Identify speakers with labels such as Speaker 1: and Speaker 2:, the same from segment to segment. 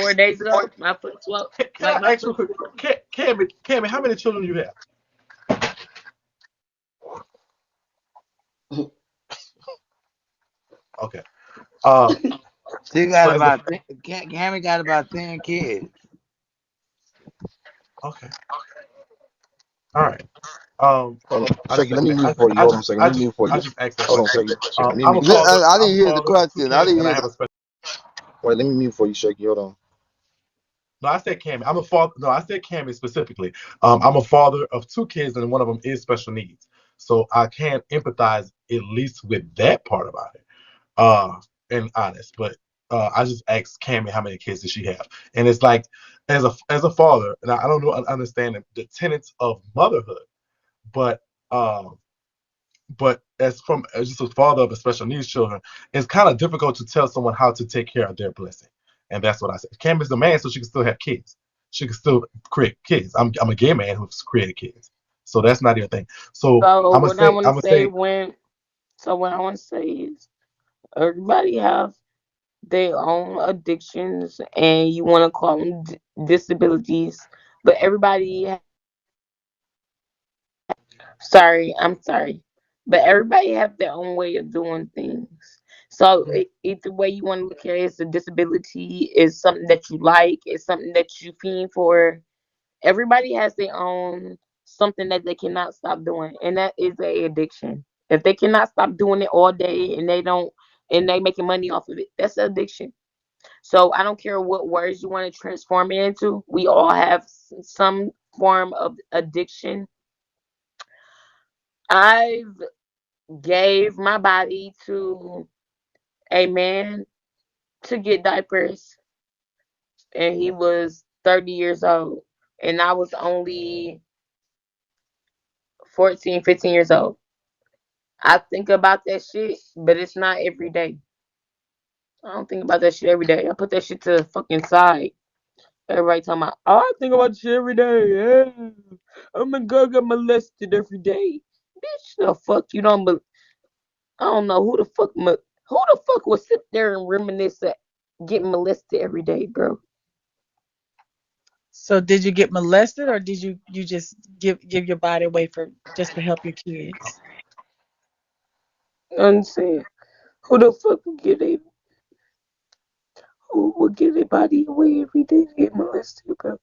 Speaker 1: 4 days ago, my foot swelled.
Speaker 2: Can
Speaker 1: Like
Speaker 2: I
Speaker 1: my
Speaker 2: ask you a
Speaker 1: foot.
Speaker 2: quick? Cammy, how many children do you have? Okay. Uh,
Speaker 3: She
Speaker 2: so
Speaker 3: got
Speaker 2: as a
Speaker 3: about Cammy got about 10 kids.
Speaker 2: okay, all right.
Speaker 4: Hold on,
Speaker 2: I just
Speaker 4: Shaky. Let me
Speaker 2: I
Speaker 4: mute
Speaker 2: just
Speaker 4: for you.
Speaker 2: I
Speaker 4: Hold on a
Speaker 2: just
Speaker 4: second.
Speaker 2: I
Speaker 4: Let me
Speaker 2: just
Speaker 4: mute for
Speaker 2: I
Speaker 4: you.
Speaker 2: just asked that
Speaker 4: Hold on,
Speaker 2: question.
Speaker 4: Shaky. Shaky. Let me
Speaker 2: I'm a
Speaker 4: mute for you.
Speaker 2: father.
Speaker 3: I
Speaker 2: I'm
Speaker 3: didn't
Speaker 2: a
Speaker 3: hear the
Speaker 2: father of two
Speaker 3: question. I
Speaker 2: kids,
Speaker 3: didn't
Speaker 2: and I
Speaker 3: hear
Speaker 2: have
Speaker 3: the.
Speaker 2: a special.
Speaker 4: Wait, let me mute for you, Shaky. Hold on.
Speaker 2: No, I said Cammy. I'm a father. No, I said Cammy specifically. I'm a father of two kids, and one of them is special needs. So I can empathize at least with that part about it. Uh, and honest, but I just asked Cammy how many kids does she have, and it's like as a father, and I don't know understand the tenets of motherhood, but um, but as just a father of a special needs children, it's kind of difficult to tell someone how to take care of their blessing, and that's what I said. Cammy's the man, so she can still have kids. She can still create kids. I'm a gay man who's created kids, so that's not your thing. So
Speaker 1: So
Speaker 2: I'm gonna
Speaker 1: what I
Speaker 2: say
Speaker 1: want
Speaker 2: I'm
Speaker 1: to
Speaker 2: gonna
Speaker 1: say
Speaker 2: say
Speaker 1: when, so what I want to say is everybody have their own addictions, and you want to call them disabilities, but sorry, but everybody have their own way of doing things. So either way you want to look at it, it's a disability, is something that you like, it's something that you fiend for. Everybody has their own something that they cannot stop doing, and that is a addiction. If they cannot stop doing it all day and they making money off of it, that's an addiction. So I don't care what words you want to transform it into. We all have some form of addiction. I've gave my body to a man to get diapers, and he was 30 years old, and I was only 14, 15 years old. I think about that shit, but it's not every day. I don't think about that shit every day. I put that shit to the fucking side. Everybody talking about, oh, I think about shit every day. Yeah. I'm gonna go get molested every day. Bitch, the fuck you don't. I don't know who the fuck would sit there and reminisce at getting molested every day, bro.
Speaker 5: So did you get molested, or did you just give your body away for just to help your kids?
Speaker 1: I'm saying, who the fuck would who would give their body away every day to get molested, bro?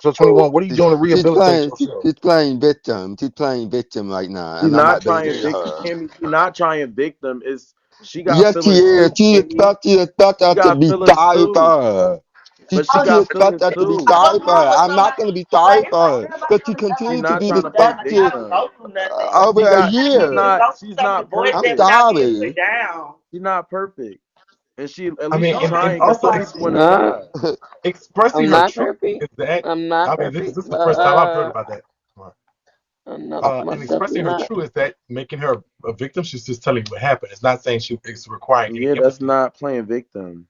Speaker 4: So 21, what are you doing to
Speaker 3: She's
Speaker 4: rehabilitate
Speaker 3: playing.
Speaker 4: yourself?
Speaker 3: She's playing victim. She's playing victim right now,
Speaker 6: She's
Speaker 3: and I'm
Speaker 6: not
Speaker 3: not gonna
Speaker 6: trying
Speaker 3: hear
Speaker 6: victim,
Speaker 3: her.
Speaker 6: Cammy. She's not trying victim. Is she got
Speaker 3: Yes, she
Speaker 6: feelings
Speaker 3: is.
Speaker 6: too, Cammy?
Speaker 3: She expects
Speaker 6: She
Speaker 3: us to
Speaker 6: got
Speaker 3: be
Speaker 6: feelings
Speaker 3: sorry for
Speaker 6: too,
Speaker 3: her.
Speaker 6: but she
Speaker 3: She
Speaker 6: got
Speaker 3: expects
Speaker 6: feelings
Speaker 3: us to be
Speaker 6: too.
Speaker 3: sorry for her. I'm not going to be sorry for her because she
Speaker 6: She's
Speaker 3: continues to
Speaker 6: not
Speaker 3: be
Speaker 6: trying to play
Speaker 3: destructive
Speaker 6: victim.
Speaker 3: over
Speaker 6: She
Speaker 3: a
Speaker 6: got. She's
Speaker 3: year.
Speaker 6: not. She's not
Speaker 3: I'm
Speaker 6: perfect.
Speaker 3: sorry.
Speaker 6: She's not perfect, and she at
Speaker 2: I
Speaker 6: least
Speaker 2: mean,
Speaker 6: she's
Speaker 2: and
Speaker 6: trying because
Speaker 2: also
Speaker 6: some people want to
Speaker 1: Nah,
Speaker 6: try.
Speaker 2: expressing
Speaker 1: I'm
Speaker 2: her
Speaker 1: not
Speaker 2: truth
Speaker 1: perfect.
Speaker 2: is that.
Speaker 1: I'm not
Speaker 2: I mean, this
Speaker 1: perfect,
Speaker 2: is the
Speaker 1: but
Speaker 2: first time I've heard about that.
Speaker 1: I'm not
Speaker 2: And
Speaker 1: most definitely
Speaker 2: expressing her
Speaker 1: not.
Speaker 2: truth is that making her a victim. She's just telling you what happened. It's not saying she is requiring any
Speaker 6: Yeah, that's
Speaker 2: empathy.
Speaker 6: not playing victim.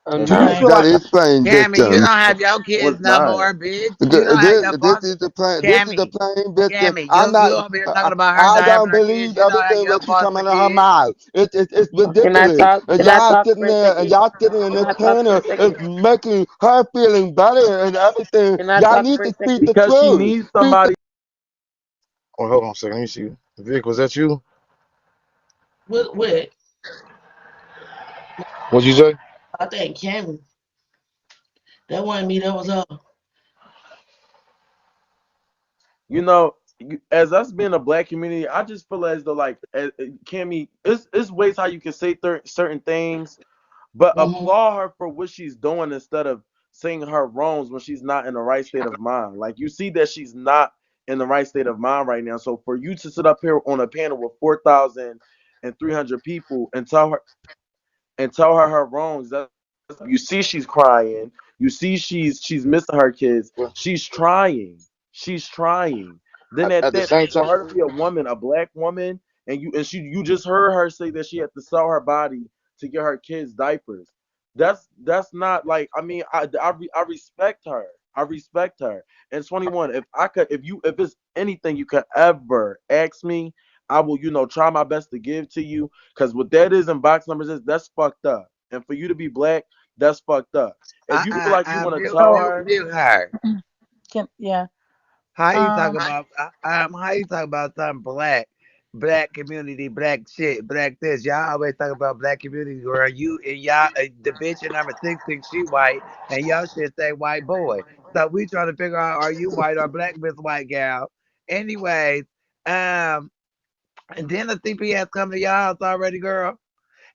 Speaker 1: I'm
Speaker 6: That's
Speaker 2: Do you
Speaker 1: not.
Speaker 6: not.
Speaker 2: feel
Speaker 3: That
Speaker 2: like?
Speaker 3: is playing
Speaker 5: Cammy, you
Speaker 3: victim.
Speaker 5: don't have your
Speaker 6: No,
Speaker 5: kids
Speaker 6: it's
Speaker 5: no
Speaker 6: not.
Speaker 5: more, bitch. You don't have your
Speaker 3: This
Speaker 5: father.
Speaker 3: is the plan. This is the
Speaker 5: Cammy,
Speaker 3: plain victim.
Speaker 5: Cammy,
Speaker 3: I'm
Speaker 5: you
Speaker 3: not.
Speaker 5: over here talking about her
Speaker 3: I don't
Speaker 5: diaper kids.
Speaker 3: believe
Speaker 5: You don't have
Speaker 3: everything
Speaker 5: your
Speaker 3: that she
Speaker 5: foster
Speaker 3: coming out of her
Speaker 5: kids.
Speaker 3: mouth. It's
Speaker 1: Can I
Speaker 3: ridiculous.
Speaker 1: talk?
Speaker 3: And
Speaker 1: Can I
Speaker 3: y'all
Speaker 1: talk
Speaker 3: sitting
Speaker 1: for a
Speaker 3: there and
Speaker 1: second?
Speaker 3: y'all sitting in
Speaker 1: Can
Speaker 3: this
Speaker 1: I talk for
Speaker 3: corner
Speaker 1: a
Speaker 3: is
Speaker 1: second?
Speaker 3: making her feeling better and everything.
Speaker 1: Can I
Speaker 3: Y'all
Speaker 1: talk
Speaker 3: need
Speaker 1: for a
Speaker 3: to speak
Speaker 1: second?
Speaker 3: the
Speaker 6: Because she
Speaker 3: truth.
Speaker 6: needs
Speaker 3: Speak the
Speaker 6: somebody.
Speaker 4: Oh, hold on a second. Let me see. Vic, was that you?
Speaker 5: What?
Speaker 4: What'd you say?
Speaker 5: I think Cammy. That wasn't me. That was her.
Speaker 6: You know, as us being a black community, I just feel as though like Cammy, it's ways how you can say certain things, but
Speaker 5: Hmm.
Speaker 6: applaud her for what she's doing instead of saying her wrongs when she's not in the right state of mind. Like you see that she's not in the right state of mind right now. So for you to sit up here on a panel with 4,300 people and tell her her wrongs, that you see she's crying, you see she's missing her kids,
Speaker 4: Well,
Speaker 6: she's trying. Then at
Speaker 4: at the
Speaker 6: that,
Speaker 4: same
Speaker 6: for
Speaker 4: time,
Speaker 6: her to be a woman, a black woman, and you just heard her say that she had to sell her body to get her kids diapers. That's not like, I mean, I respect her. I respect her. And 21, if it's anything you could ever ask me, I will, try my best to give to you. Because what that is in box numbers is, that's fucked up. And for you to be black, that's fucked up. If you feel like you want to
Speaker 7: Mute,
Speaker 6: tell
Speaker 5: So
Speaker 7: mute,
Speaker 6: her,
Speaker 7: mute her.
Speaker 5: yeah.
Speaker 7: How you talk
Speaker 5: Um
Speaker 7: about how you talk about something black, black community, black shit, black this? Y'all always talk about black community, girl. You and y'all, the bitch in number 6 thinks she white, and y'all shit say white boy. So we trying to figure out are you white or black, Miss White Gal? Anyways, um, and then the CPS come to your house already, girl,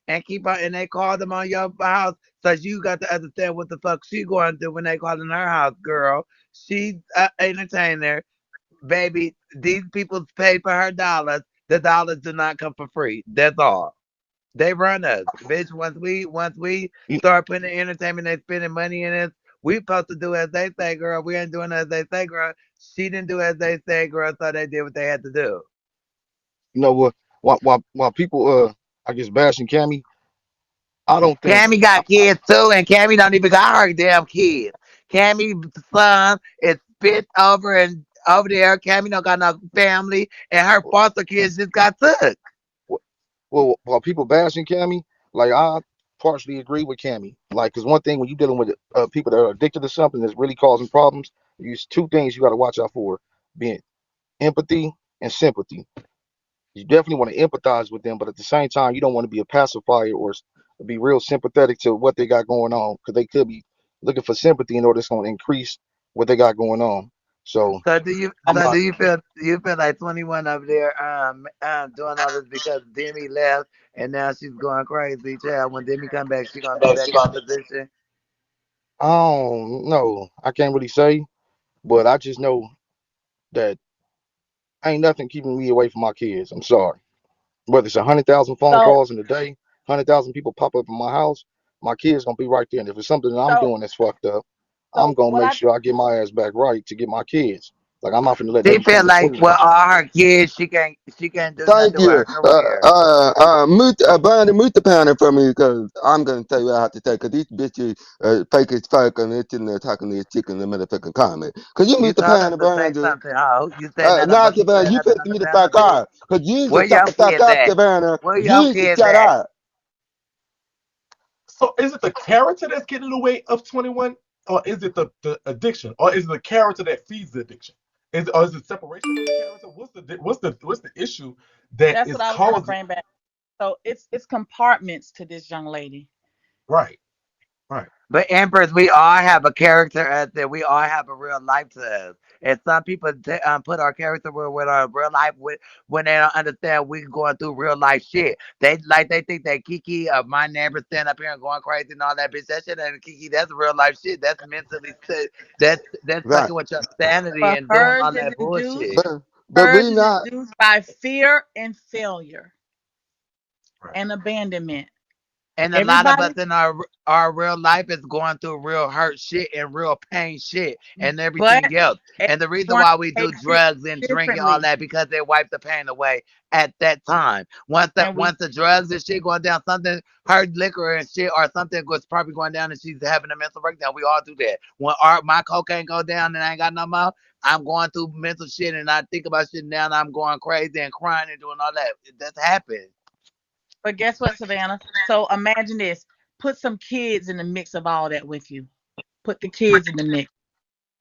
Speaker 7: and keep on, and they call them on your house. So you got to understand what the fuck she going through when they call in her house, girl. She's an entertainer, baby. These people pay for her dollars. The dollars do not come for free. That's all. They run us, bitch. Once we
Speaker 4: You,
Speaker 7: start putting in entertainment, they spending money in it. We supposed to do as they say, girl. We ain't doing as they say, girl. She didn't do as they say, girl. So they did what they had to do.
Speaker 4: you know what? While people I guess bashing Cammy, I don't think.
Speaker 7: Cammy got kids too, and Cammy don't even got her damn kids. Cammy's son is spit over and over there. Cammy don't got no family, and her foster kids just got took.
Speaker 4: Well, while people bashing Cammy, like I partially agree with Cammy. Like, cause one thing when you dealing with people that are addicted to something that's really causing problems, there's two things you got to watch out for: being empathy and sympathy. You definitely want to empathize with them, but at the same time, you don't want to be a pacifier or be real sympathetic to what they got going on, because they could be looking for sympathy in order that's going to increase what they got going on. So
Speaker 7: So do you?
Speaker 4: I'm
Speaker 7: So
Speaker 4: not.
Speaker 7: do you feel like 21 over there doing all this because Demi left and now she's going crazy? Child, when Demi come back, she gonna be back in the position.
Speaker 4: I don't know. I can't really say, but I just know that ain't nothing keeping me away from my kids. I'm sorry. Whether it's 100,000 phone
Speaker 5: so
Speaker 4: calls in a day, 100,000 people pop up in my house, my kids gonna be right there. And if it's something that I'm
Speaker 5: so
Speaker 4: doing that's fucked up, I'm
Speaker 5: so
Speaker 4: gonna
Speaker 5: what
Speaker 4: make
Speaker 5: I
Speaker 4: sure I get my ass back right to get my kids. Like I'm not gonna let
Speaker 7: She
Speaker 4: that become
Speaker 7: feel
Speaker 4: the
Speaker 7: like
Speaker 4: swing
Speaker 7: with
Speaker 4: factor.
Speaker 7: all her kids, she can't do nothing
Speaker 3: Thank
Speaker 7: with her
Speaker 3: you.
Speaker 7: career.
Speaker 3: Brandon, mute the panel for me because I'm going to tell you what I have to say because these bitches fake as fuck and it's in there talking to this chick in the motherfucking comment. Could you
Speaker 7: You
Speaker 3: mute the
Speaker 7: told us
Speaker 3: panel,
Speaker 7: to say
Speaker 3: Brandon?
Speaker 7: something, ho. You said nothing,
Speaker 3: Now,
Speaker 7: but you
Speaker 3: Savannah,
Speaker 7: said
Speaker 3: you
Speaker 7: nothing
Speaker 3: fit
Speaker 7: on
Speaker 3: me
Speaker 7: the
Speaker 3: the fuck
Speaker 7: panel, bitch.
Speaker 3: up because you
Speaker 7: Where
Speaker 3: just shut
Speaker 7: your
Speaker 3: the fuck
Speaker 7: kids
Speaker 3: up,
Speaker 7: at?
Speaker 3: Savannah.
Speaker 7: Where your
Speaker 3: You just
Speaker 7: kids
Speaker 3: shut
Speaker 7: at?
Speaker 3: up.
Speaker 2: So is it the character that's getting in the way of 21, or is it the addiction, or is it the character that feeds the addiction? Or is it separation from the character? What's the issue that
Speaker 5: that's
Speaker 2: is
Speaker 5: what I was gonna
Speaker 2: causing?
Speaker 5: bring back. So it's compartments to this young lady.
Speaker 2: Right, right.
Speaker 7: But Empress, we all have a character out there. We all have a real life to us. And some people put our character with our real life with when they don't understand we going through real life shit. They think that Kiki of my neighbor stand up here and going crazy and all that bitch. That shit ain't Kiki. That's real life shit. That's mentally sick. That's
Speaker 3: Right.
Speaker 7: fucking with your sanity
Speaker 5: But
Speaker 7: and doing
Speaker 5: hers
Speaker 7: all
Speaker 5: is
Speaker 7: that
Speaker 5: induced.
Speaker 7: bullshit.
Speaker 3: But
Speaker 5: Hers
Speaker 3: we
Speaker 5: is
Speaker 3: not.
Speaker 5: induced by fear and failure
Speaker 2: Right.
Speaker 5: and abandonment.
Speaker 7: And a lot of us
Speaker 5: Everybody,
Speaker 7: in our real life is going through real hurt shit and real pain shit and
Speaker 5: but
Speaker 7: everything else. And the reason
Speaker 5: everyone
Speaker 7: why we do
Speaker 5: takes it
Speaker 7: drugs and drinking all
Speaker 5: differently.
Speaker 7: that because they wipe the pain away at that time.
Speaker 5: And
Speaker 7: Once the drugs and shit going down, something her liquor and shit or something was probably going down and she's having a mental breakdown. We all do that. When my cocaine go down and I ain't got no more, I'm going through mental shit and I think about shit now and I'm going crazy and crying and doing all that. That's happened.
Speaker 5: but guess what, Savannah? So imagine this. Put some kids in the mix of all that with you. Put the kids in the mix.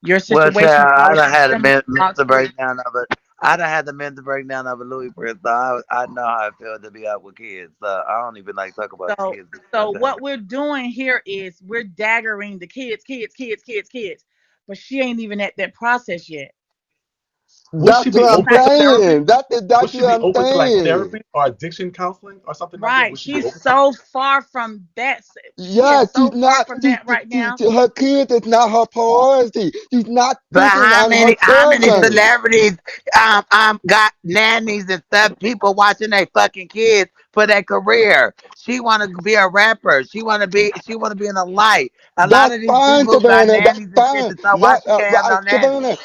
Speaker 5: Your
Speaker 7: Well,
Speaker 5: situation is
Speaker 7: child, I
Speaker 5: obviously
Speaker 7: done had a
Speaker 5: similar to
Speaker 7: mental
Speaker 5: Oxford.
Speaker 7: breakdown of it. I done had the mental breakdown of a Louis Prince, so I know how it feels to be out with kids. So I don't even like talk about
Speaker 5: So
Speaker 7: kids
Speaker 5: so
Speaker 7: sometimes.
Speaker 5: what we're doing here is we're daggering the kids. But she ain't even at that process yet.
Speaker 2: Would she
Speaker 3: That's
Speaker 2: be
Speaker 3: what
Speaker 5: She's
Speaker 3: I'm
Speaker 2: open
Speaker 5: trying
Speaker 2: to therapy?
Speaker 3: saying.
Speaker 2: Would
Speaker 3: That's
Speaker 2: she
Speaker 3: what
Speaker 2: be
Speaker 3: I'm
Speaker 2: open to like
Speaker 3: saying.
Speaker 2: therapy or addiction counseling or something like that?
Speaker 5: right.
Speaker 2: Would she be
Speaker 5: She's
Speaker 2: open to?
Speaker 5: so far from that. She
Speaker 3: Yeah,
Speaker 5: is so
Speaker 3: she's
Speaker 5: far
Speaker 3: not.
Speaker 5: from that right now.
Speaker 3: Her kids is not her priority. She's not
Speaker 7: But
Speaker 3: thinking
Speaker 7: how
Speaker 3: on her
Speaker 7: many
Speaker 3: children.
Speaker 7: celebrities got nannies and stuff, people watching their fucking kids for their career. She wanna be a rapper. She wanna be in the light. A lot
Speaker 3: That's
Speaker 7: of these
Speaker 3: fine,
Speaker 7: people got
Speaker 3: Savannah. That's
Speaker 7: nannies and shit
Speaker 3: fine.
Speaker 7: to start watching cams on nannies.
Speaker 3: Savannah,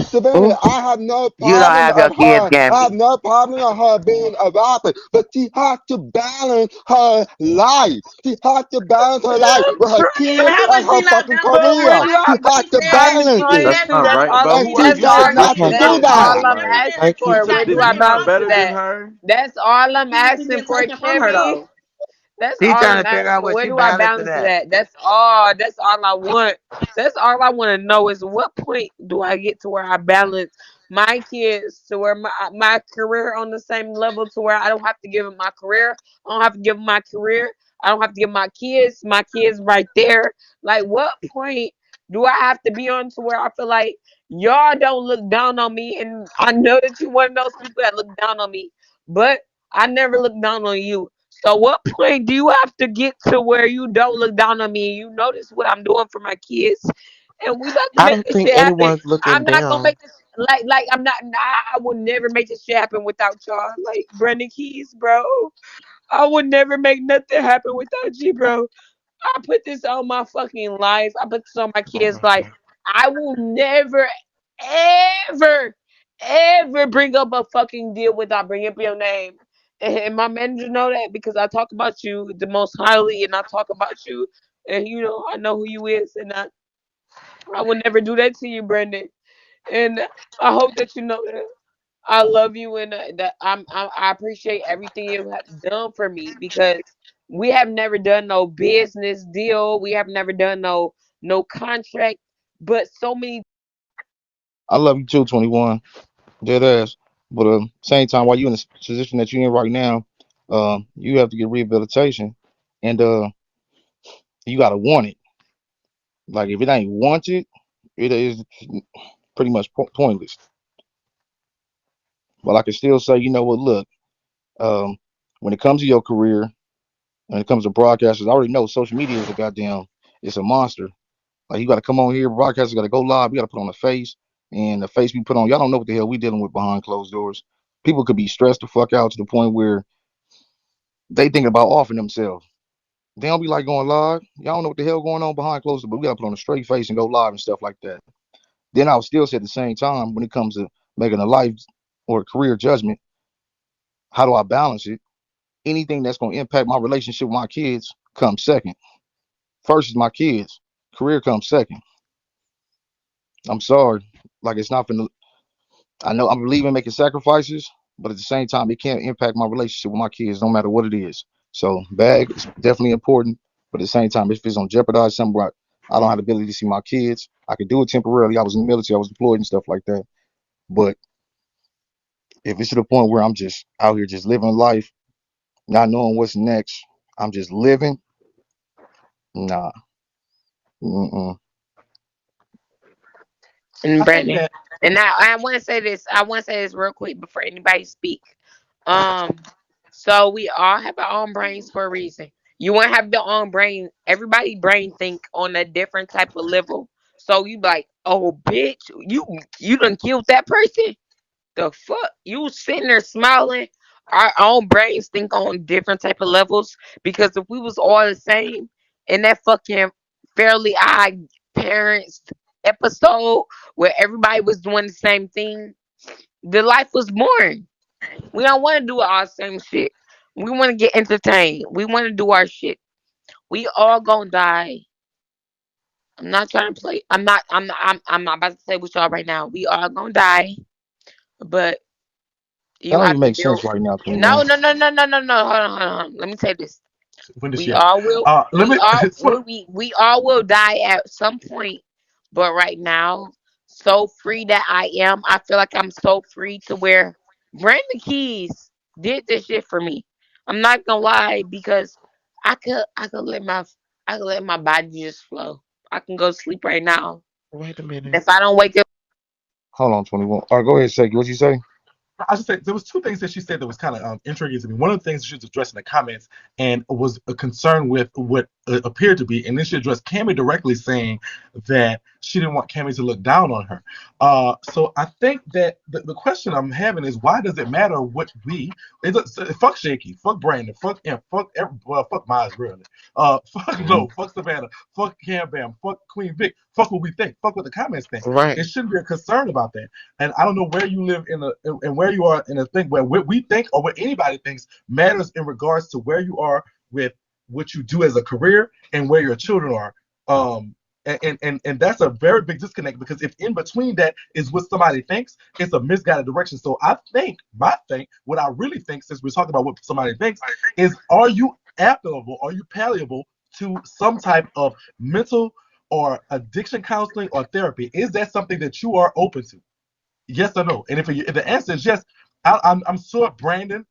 Speaker 3: Savannah,
Speaker 7: Who?
Speaker 3: I have no
Speaker 7: You don't
Speaker 3: problem
Speaker 7: have your
Speaker 3: of
Speaker 7: kids,
Speaker 3: her. I have
Speaker 7: Cammy.
Speaker 3: no problem of her being a rapper, but she has to balance her life. She has to balance her life with her
Speaker 5: But
Speaker 3: kids
Speaker 5: how
Speaker 3: and
Speaker 5: would
Speaker 3: her
Speaker 5: she not
Speaker 3: fucking
Speaker 5: balance
Speaker 1: But
Speaker 5: her
Speaker 3: career.
Speaker 1: when
Speaker 5: life?
Speaker 3: She
Speaker 1: y'all
Speaker 3: has
Speaker 5: She
Speaker 3: to
Speaker 1: keep
Speaker 5: said
Speaker 1: saying
Speaker 3: balance
Speaker 5: she
Speaker 3: it,
Speaker 6: That's
Speaker 5: said
Speaker 1: explain,
Speaker 6: not
Speaker 5: something
Speaker 1: that's
Speaker 6: right.
Speaker 1: all.
Speaker 6: But
Speaker 5: she
Speaker 6: who are
Speaker 3: and
Speaker 5: said
Speaker 1: That's
Speaker 6: you?
Speaker 3: she
Speaker 5: something
Speaker 3: does
Speaker 1: all.
Speaker 6: That's
Speaker 3: not to
Speaker 6: not
Speaker 3: do
Speaker 1: That's
Speaker 6: your
Speaker 1: all
Speaker 3: that.
Speaker 1: I'm
Speaker 6: like.
Speaker 1: asking for.
Speaker 5: you
Speaker 6: Keisha,
Speaker 5: got
Speaker 1: What do
Speaker 6: did
Speaker 5: you
Speaker 1: I
Speaker 6: you
Speaker 5: got
Speaker 6: know
Speaker 1: do
Speaker 5: mama
Speaker 1: with
Speaker 6: better than
Speaker 1: that?
Speaker 6: her?
Speaker 1: That's all I'm
Speaker 5: she
Speaker 1: asking
Speaker 5: getting
Speaker 1: for,
Speaker 5: taken from her
Speaker 1: Kimmy.
Speaker 5: though.
Speaker 1: That's
Speaker 7: He
Speaker 1: all
Speaker 7: trying
Speaker 1: I'm
Speaker 7: to figure out
Speaker 1: asking.
Speaker 7: what
Speaker 1: Where
Speaker 7: she
Speaker 1: do I
Speaker 7: balancing
Speaker 1: balance it
Speaker 7: at.
Speaker 1: at? That's all. That's all I want. That's all I want to know is what point do I get to where I balance my kids to where my career on the same level to where I don't have to give them my career. I don't have to give them my career. I don't have to give my kids right there. Like what point do I have to be on to where I feel like y'all don't look down on me? And I know that you one of those people that look down on me, but I never look down on you. So what point do you have to get to where you don't look down on me? You notice what I'm doing for my kids, and we about to
Speaker 8: I
Speaker 1: make
Speaker 8: don't
Speaker 1: this
Speaker 8: think
Speaker 1: shit happen.
Speaker 8: anyone's looking
Speaker 1: I'm not gonna
Speaker 8: down.
Speaker 1: make this I'm not. Nah, I would never make this shit happen without y'all. Like Brandon Keys, bro. I would never make nothing happen without you, bro. I put this on my fucking life. I put this on my kids' life. I will never, ever, ever bring up a fucking deal without bringing up your name. And my manager know that because I talk about you the most highly, and I talk about you, and I know who you is, and I would never do that to you, Brendan. And I hope that you know that. I love you, and that I appreciate everything you have done for me because we have never done no business deal. We have never done no contract, but so many.
Speaker 4: I love you too, 21. Dead ass. But same time, while you in the position that you're in right now, you have to get rehabilitation, and you gotta want it. Like if it ain't wanted, it is pretty much pointless. But I can still say, you know what? Look, um, when it comes to your career, when it comes to broadcasters, I already know social media is a goddamn, it's a monster. Like you got to come on here, broadcasters got to go live. We got to put on a face, and the face we put on, y'all don't know what the hell we dealing with behind closed doors. People could be stressed the fuck out to the point where they thinking about offing themselves. They don't be like going live. Y'all don't know what the hell going on behind closed doors, but we got to put on a straight face and go live and stuff like that. Then I would still say at the same time, when it comes to making a life or a career judgment, how do I balance it? Anything that's going to impact my relationship with my kids comes second. First is my kids. Career comes second. I'm sorry. Like it's not finna. I know I'm believing making sacrifices, but at the same time, it can't impact my relationship with my kids, no matter what it is. So bag is definitely important, but at the same time, if it's on jeopardize something, where I don't have the ability to see my kids, I could do it temporarily. I was in the military, I was deployed and stuff like that. But if it's to the point where I'm just out here just living life, not knowing what's next, I'm just living. Nah. Mm-mm.
Speaker 1: And
Speaker 2: I think
Speaker 1: Brandon.
Speaker 2: that
Speaker 1: And now I want to say this. I want to say this real quick before anybody speak. Um, so we all have our own brains for a reason. You want to have your own brain. Everybody brain think on a different type of level. So you like, oh bitch, you done killed that person. The fuck? You sitting there smiling. Our own brains think on different type of levels because if we was all the same in that fucking Fairly Odd Parents episode where everybody was doing the same thing, the life was boring. We don't want to do all the same shit. We want to get entertained. We want to do our shit. We all gonna die. I'm not trying to play. I'm not about to say with y'all right now. We all gonna die, but
Speaker 4: That
Speaker 1: you
Speaker 4: don't
Speaker 1: have
Speaker 4: even
Speaker 1: to
Speaker 4: make
Speaker 1: deal.
Speaker 4: sense right now,
Speaker 1: No,
Speaker 4: 21.
Speaker 1: no, no, no, no, no, no. Hold on, hold on. Hold on. Let me say this.
Speaker 2: when does she
Speaker 1: We
Speaker 2: happen?
Speaker 1: all will.
Speaker 2: Let me.
Speaker 1: We all will die at some point. But right now, so free that I am. I feel like I'm so free to where Brandon Keys did this shit for me. I'm not gonna lie because I could let my body just flow. I can go to sleep right now.
Speaker 8: Wait a minute.
Speaker 1: If I don't wake up.
Speaker 4: Hold on, 21. All right, go ahead, Seki. What you say?
Speaker 2: I should say there was two things that she said that was kind of intriguing to me. One of the things she was addressing in the comments and was a concern with what appeared to be, and then she addressed Cammy directly, saying that she didn't want Cammy to look down on her. So I think that the question I'm having is why does it matter what we? Fuck Shaky, fuck Brandon, fuck him, fuck Miles really. Fuck
Speaker 4: Mm-hmm.
Speaker 2: no, fuck Savannah, fuck Cam Bam, fuck Queen Vic, fuck what we think, fuck what the comments think.
Speaker 8: Right.
Speaker 2: It shouldn't be a concern about that. And I don't know where you live and where you are in a thing where what we think or what anybody thinks matters in regards to where you are with what you do as a career and where your children are. And that's a very big disconnect because if in between that is what somebody thinks, it's a misguided direction. So I think what I really think, since we're talking about what somebody thinks, is are you applicable? Are you palliable to some type of mental or addiction counseling or therapy? Is that something that you are open to? Yes or no? And if the answer is yes, I'm sure Brandon,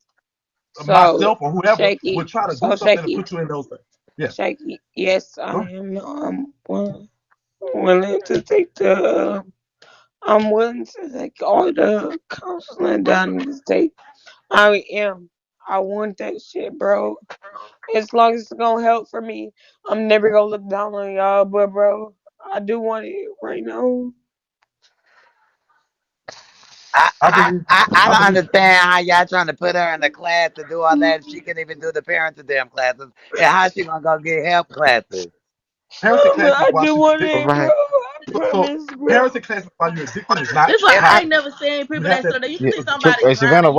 Speaker 1: So
Speaker 2: myself, or whoever
Speaker 1: Shaky,
Speaker 2: would try to
Speaker 1: so
Speaker 2: do something to
Speaker 1: Shaky,
Speaker 2: put you in those things. Yeah.
Speaker 1: Shaky. Yes,
Speaker 2: Go
Speaker 1: I
Speaker 2: ahead.
Speaker 1: am. Willing to take the. I'm willing to take all the counseling that I need to take. I am. I want that shit, bro. As long as it's gonna help for me, I'm never gonna look down on y'all. But bro, I do want it right now.
Speaker 7: I,
Speaker 2: I
Speaker 7: I,
Speaker 2: believe.
Speaker 7: I
Speaker 2: I
Speaker 7: don't
Speaker 2: believe.
Speaker 7: understand how y'all trying to put her in the class to do all that. She can't even do the parenting damn classes. And how she gonna go get help classes?
Speaker 2: Parenting
Speaker 1: But
Speaker 2: classes
Speaker 1: I
Speaker 2: while
Speaker 1: do
Speaker 2: she's
Speaker 1: want
Speaker 2: addicted.
Speaker 1: it, bro.
Speaker 4: Right.
Speaker 1: I
Speaker 2: So
Speaker 1: promise, bro.
Speaker 2: parenting classes while you're addicted is not
Speaker 5: That's why
Speaker 7: If
Speaker 5: I
Speaker 7: I
Speaker 5: ain't
Speaker 2: happening.
Speaker 5: never seen
Speaker 2: You
Speaker 5: people
Speaker 2: have
Speaker 5: that
Speaker 2: to.
Speaker 5: so that you can
Speaker 4: Yeah.
Speaker 5: see somebody
Speaker 4: Savannah,
Speaker 5: drowning.